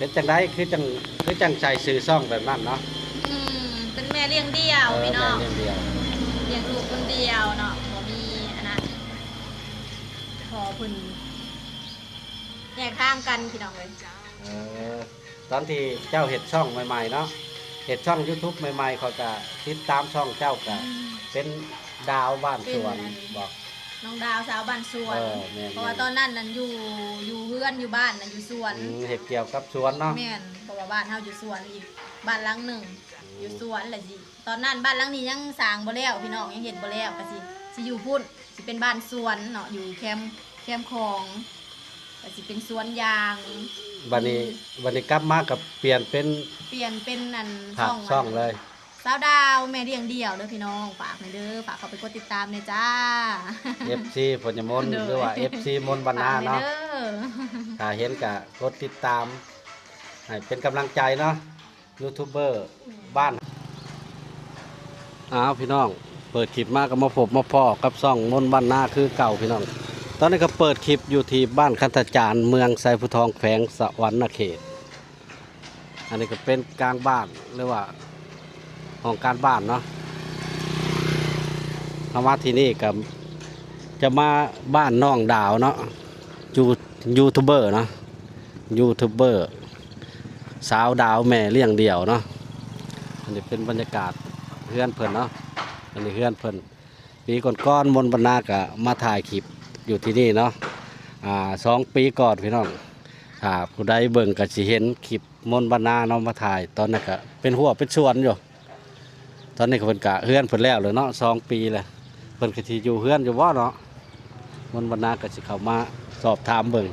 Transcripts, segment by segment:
เป็นจังไดคือจังใส่ซื้อซ่องแบบนั้นเนาะเป็นแม่เลี้ยงเดี่ยวพี่น้องแม่เลี้ยงเดี่ยวเลี้ยงลูกคนเดียวเนาะบ่มีอันนั้นขอพึ่นแยกทางกันพี่น้องเลยตอนที่เจ้าเห็ดช่องใหม่ๆเนาะเห็ดช่อง YouTube ใหม่ๆเขาจะติดตามช่องเจ้าก็เป็นดาวบ้านสวนบอกน้องดาวสาวบ้านสวนเพราะว่าตอนนั้นนั่นอยู่เพื่อนอยู่บ้านนั่นอยู่สวนเห็ดเกี่ยวกับสวนเนาะแม่นเพราะว่าบ้านเฮาอยู่สวนอีกบ้านหลังหนึ่งอยู่สวนแหละสิตอนนั้นบ้านหลังนี้ยังสร้างบ่แล้วพี่น้องยังเฮ็ดบ่แล้วก็สิอยู่พุ่นสิเป็นบ้านสวนเนาะอยู่แคมป์ของก็สิเป็นสวนยางบัดนี้กลับมากับเปลี่ยนเป็นนั่นช่องเลยสาวดาวแม่เลี้ยงเดี่ยวเด้อพี่น้องฝากหน่อยเด้อฝากเข้าไปกดติดตามเนี่ยจ้า FC ผลมนหรือว่า FC มนบรรณาเนาะถ้าเห็นก็กดติดตามให้เป็นกำลังใจเนาะยูทูบเบอร์บ้านพี่น้องเปิดคลิปมาก็มาพบมาพ่อกับซ่องมนบรรณาคือเก่าพี่น้องตอนนี้ก็เปิดคลิปอยู่ที่บ้านคันธจารย์เมืองไซภูทองแขวงสะหวรรณเขตอันนี้ก็เป็นกลางบ้านหรือว่าของการบ้านเนาะมาที่นี่กับจะมาบ้านน้องดาวเนาะยูทูบเบอร์เนาะยูทูบเบอร์สาวดาวแม่เลี้ยงเดี่ยวเนาะอันนี้เป็นบรรยากาศเพื่อนเพิ่นเนาะอันนี้เพื่อนเพิ่นปีก่อนมนบรรณากะมาถ่ายคลิปอยู่ที่นี่เนาะ2 ปีก่อนพี่น้องผู้ใดเบิ่งก็สิเห็นคลิปมนบรรณาเนาะมาถ่ายตอนนั้นก็เป็นหัวเป็นสวนอยู่ตอนนี้ก็เพิ่นกะเฮือนเพิ่นแล้วเลยเนาะ2 ปีเลยเพิ่นก็สิอยู่เฮือนอยู่บ่เนาะมนบรรณาก็สิเข้ามาสอบถามเบิ่ง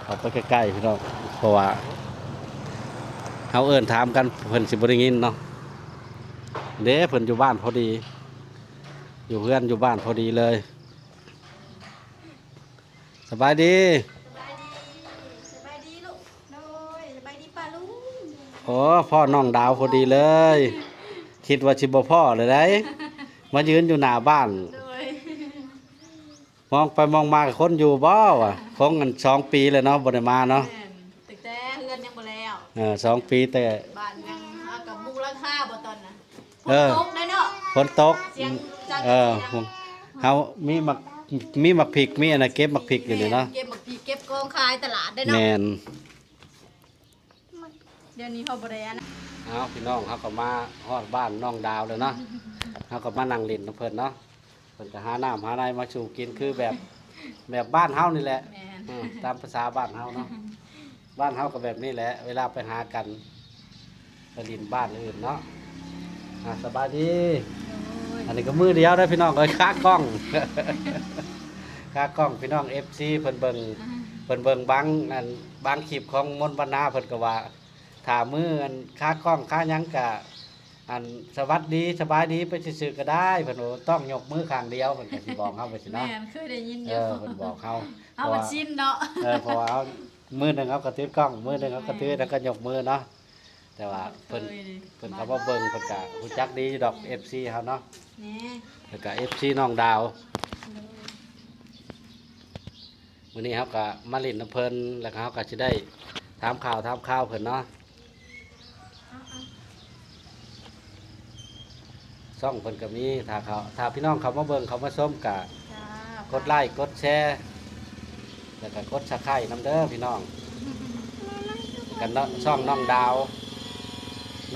เอาไปใกล้ๆพี่น้องเพราะว่าเฮาเอิ้นถามกันเพิ่นสิบ่ได้ยินเนาะเด้เพิ่นอยู่บ้านพอดีอยู่เฮือนอยู่บ้านพอดีเลยสบายดีสบายดีลูกโดยสบายดีป้าลุงโอ้พ่อน้องดาวพอดีเลยคิดว่าชิบพ่อเลยได้มายืนอยู่หน้าบ้านมองไปมองมาคนอยู่บ่วะคงกัน2 ปีเลยเนาะบ่ได้มาเนาะแต่เฮือนยังบ่แล้ว2 ปีแต่บ้านยังกับมุงราคาบ่ตอนน่ะฝนตกได้เนาะฝนตกเฮามีมักพริกมีอันน่ะเก็บมักพริกอยู่นี่เนาะเก็บมักพริกเก็บกองขายตลาดได้เนาะแม่นเดี๋ยวนี้เฮาบ่ได้นะพี่น้องเฮาก็มาฮอดบ้านน้องดาวแล้วเนาะเฮาก็มานั่งเล่นกับเพิ่นเนาะเพิ่นก็หาน้ำหาอะไรมาสู่กินคือแบบบ้านเฮานี่แหละตามภาษาบ้านเฮาเนาะบ้านเฮาก็แบบนี้แหละเวลาไปหากันไปลินบ้านอื่นเนาะสบายดีอันนี้ก็มือเดียวได้พี่น้องเลยค้ากล้องพี่น้อง FC เพิ่นเบิ่งบางคลิปของมนต์บรรณาเพิ่นก็ว่าถ้ามือค้ากล้องค้ายังกะสวัสดีสบายดีไปซื่อๆก็ได้เพิ่นต้องยกมือข้างเดียวเพิ่นก็สิบอกเฮาไปสิเนาะแม่นเคยได้ยินอยู่เพิ่นบอกเฮาเอาบ่ชินเนาะเพราะว่ามือนึงเอาก็ถือกล้องมือนึงเอาก็ถือแล้วก็ยกมือเนาะแต่ว่าเพิ่นก็บ่เบิ่งเพิ่นก็รู้จักดีดอก FC เฮาเนาะแล้วก็ FC น้องดาวมื้อนี้เฮาก็มาเล่นน้ำเพิ่นแล้วเฮาก็สิได้ถามข่าวเพิ่นเนาะช่องเพิ่นก็มีถ้าพี่น้องเขามาเบิ่งเขามาชมก็กดไลค์กดแชร์แล้วก็กด Subscribe นำเด้อพี่น้องกันเนาะช่องน้องดาว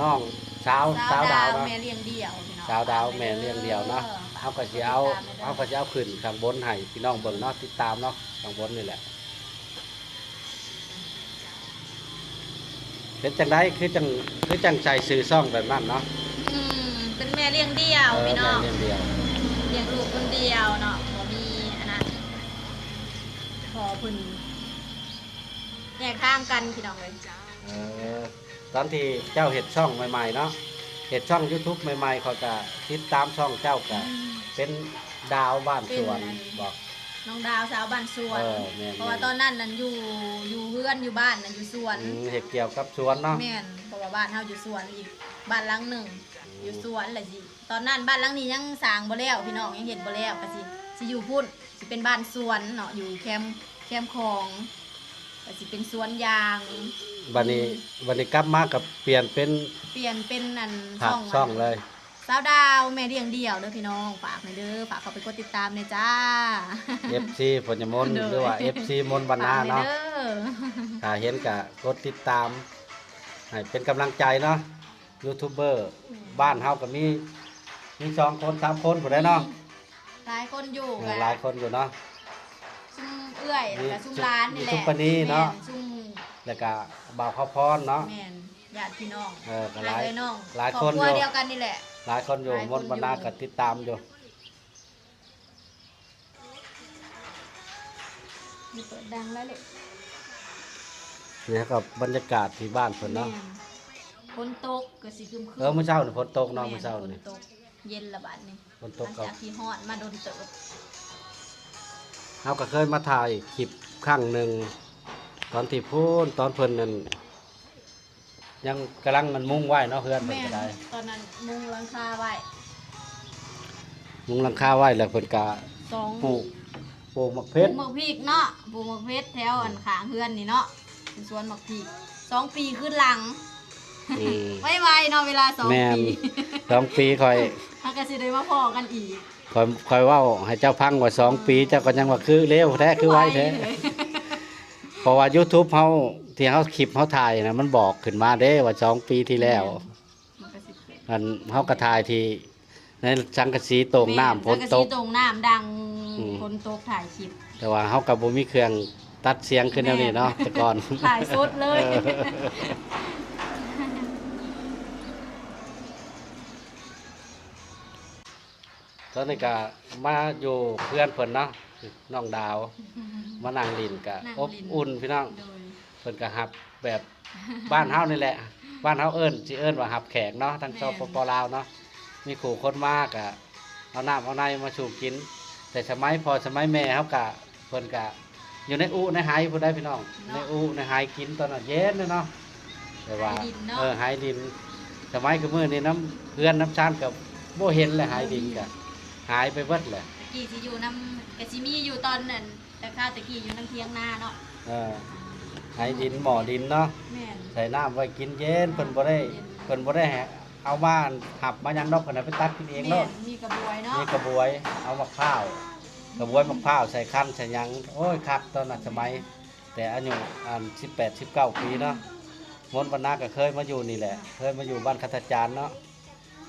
น้องสาวดาวแม่เลี้ยงเดี่ยวสาวดาวแม่เลี้ยงเดี่ยวเนาะเฮาก็สิเอาขึ้นข้างบนให้พี่น้องเบิ่งเนาะติดตามเนาะข้างบนนี่แหละเป็นจังไดคือจังใส่ซื้อซ่องแบบนั้นเนาะเป็นแม่เลี้ยงเดี่ยวพี่น้องเลี้ยงลูกคนเดียวเนาะบ่มีอันนั้นขอพึ่นแยกทางกันพี่น้องเลยตอนที่เจ้าเห็ดช่องใหม่ๆเนาะเห็ดช่อง YouTube ใหม่ๆเขาจะติดตามช่องเจ้าก็เป็นดาวบ้านสวนบอกน้องดาวสาวบ้านสวนเพราะว่าตอนนั้นนั่นอยู่เพื่อนอยู่บ้านนั่นอยู่สวนเห็ดเกี่ยวกับสวนเนาะแม่นเพราะว่าบ้านเฮาอยู่สวนอีกบ้านหลังหนึ่งอยู่สวนแหละสิตอนนั้นบ้านหลังนี้ยังสร้างบ่แล้วพี่น้องยังเฮ็ดบ่แล้วก็สิอยู่พุ่นสิเป็นบ้านสวนเนาะอยู่แคมป์ของ ก็สิเป็นสวนยาง บัดนี้กลับมากับเปลี่ยนเป็น นั่น ผักช่องเลย สาวดาวแม่เลี้ยงเดี่ยวเด้อพี่น้องฝากหน่อยเด้อฝากเข้าไปกดติดตามหน่อยจ้า FC ผลยมนต์หรือว่า FC มนต์บรรณาเนาะ ฝกหอยด้อ ถ้าเห็นก็กดติดตามให้เป็นกำลังใจเนาะยูทูบเบอร์บ้านเฮาก็มี2คน3คนผู้ใดเนาะ หลายคนอยู่ หลายคนอยู่เนาะ ซุ่มเอื้อยแล้วก็ซุ่มร้านนี่แหละ ซุ่มปานีเนาะ แม่ซุ่ม แล้วก็บ่าวข้าวพรเนาะ แม่นญาติพี่น้อง ก็หลาย เลยน้อง หลาย ครอบ คน ครัว อยู่ เดียวกันนี่แหละ หลายคนอยู่ หลายคน มนต์บรรณาก็ติดตามอยู่ มีเปิดดังแล้วเลย นี่กับบรรยากาศที่บ้านเพิ่นเนาะ แม่ฝนตกก็สิครึมๆ เมื่อเช้านี่ฝนตกเนาะเมื่อเช้า ฝน นี่ ตกเย็นละบาดนี้ ฝน ห ต ลั ก ง ก็ จากที่ฮอดมาโดนเติบ เฮาก็เคยมาถ่ายคลิปครั้งหนึงตอนที่พูนตอนเพิ่นนั่นยังกำลังมันมุ่งไว้เนาะเพื่อนเพิ่น แม่ ก็ได้ ตอนนั้นมุงหลังคาไว้ มุงหลังคาไว้แล้วเพิ่นก็ สอง ปลูกมะเพ ปลู ช ก ร หมกพริกเนาะปลูกหมกเพชรแถวอันขางเฮือนนี่เนาะเป็นสวนหมกพริก2 ปีขึ้นหลัง อืม ไวๆเนาะเวลา2 แม่น ปี 2 ปีค่อย ถ้าก็สิได้มาพอกันอีก ค่อยเว้าให้เจ้าพังว่า2 ปีเจ้าก็ยังว่าคือเร็วแท้คือไวแท้ เลย เพราะว่า YouTube เฮาที่เฮาคลิปเฮาถ่ายนะมันบอกขึ้นมาเด้ว่า2 ปีที่แล้ว มันก็สิเกิด อันเฮาก็ถ่ายที่ในสังกะสีโต่งน้ำฝนตก แล้วก็สิตรงน้ำดัง อืม ฝนตกถ่ายคลิป แต่ว่าเฮาก็บ่มีเครื่องตัดเสียงขึ้นแนวนี้เนาะแต่ก่อน ถ่ายสดเลย ตอนนี้ก็มาอยู่เพื่อนเพิ่นเนาะน้องดาว มานั่งลินก็ นั่ง อบ ลิ้น อุ่นพี่น้อง โดย เพิ่นก็ฮับแบบบ้านเฮานี่แหละ บ้านเฮาเอิ้นสิเอิ้นว่าฮับแขกเนาะทั้งสปปลาวเนาะมีขู่คนมากอะเอาน้ำเอาในมาสู่กิน แต่สมัยสมัยแม่เฮาก็เพิ่นก็อยู่ในอุในไหผู้ใดพี่น้องในอุในไหกินตอนนั้นเย็นเลยเนาะแต่ว่า ไหดินเนาะ ไหดิน สมัยคือมื้อนี้น้ำเพื่อนน้ำชานกับบ่เห็นเลยไหดินก็หายไปเบิดเลย ตะกี้สิอยู่น้ำกะสิมีอยู่ตอนนั้นแต่ข้าวตะกี้อยู่น้ำเทียงนาเนาะ เออไหดินหมอดินเนาะ แม่น ใส่น้ำไว้กินเย็นเพิ่นบ่ได้เอามาหับมายังดอกเพิ่นเอาไปตัดกินเอง แม่ เนาะ นมีกระบวยเนาะ มีกระบวยเอามะพร้าวกระบวยมะพร้าวใส่คั้นใส่หยังโอ้ยคักตอนนั้นสมัย แต่อายุ18 19 ปีเนาะมนต์บรรณาก็เคยมาอยู่นี่แหละ เคยมาอยู่บ้านคัตจารย์เนาะ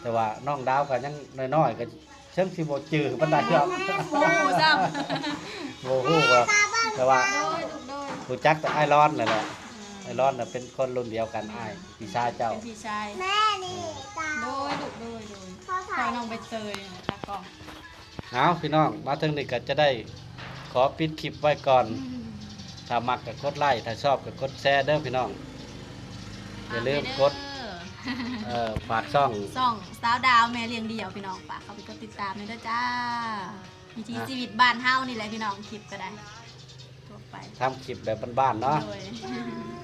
แต่ว่าน้องดาวก็ยังน้อยๆก็เชิงสิบ่จื้อปานใดหรอก โอ้โหซ้ บ่ฮู้ว่าแต่ว่า ำโดยลูกโดย รู้จักแต่ไอรอนนั่นแหละไอรอนน่ะเป็นคนรุ่นเดียวกันอ้ายพี่ชายเจ้า เป็นพี่ชาย แม่นี่ตา โดยลูกโดย พ่อ พอ ถ่าย น้องใบเตยนะคะกล้อง เอาพี่น้องมาถึงนี่ก็จะได้ขอปิดคลิปไว้ก่อน ถ้ามักก็กดไลค์ถ้าชอบก็กดแชร์เด้อพี่น้อง อย่าลืมกด ฝากช่อง ส่องสาวดาวแม่เลี้ยงเดี่ยวพี่น้องฝากเข้าไปกดติดตามเลยเด้อจ้าวิถีชีวิตบ้านเฮานี่แหละพี่น้องคลิปก็ได้ทั่วไป ทำคลิปแบบบ้านๆเนาะ โดย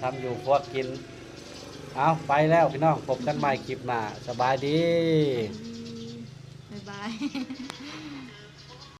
ทำอยู่พวกกิน เอาไปแล้วพี่น้องพบกันใหม่คลิปหน้าสบายดี บ๊ายบาย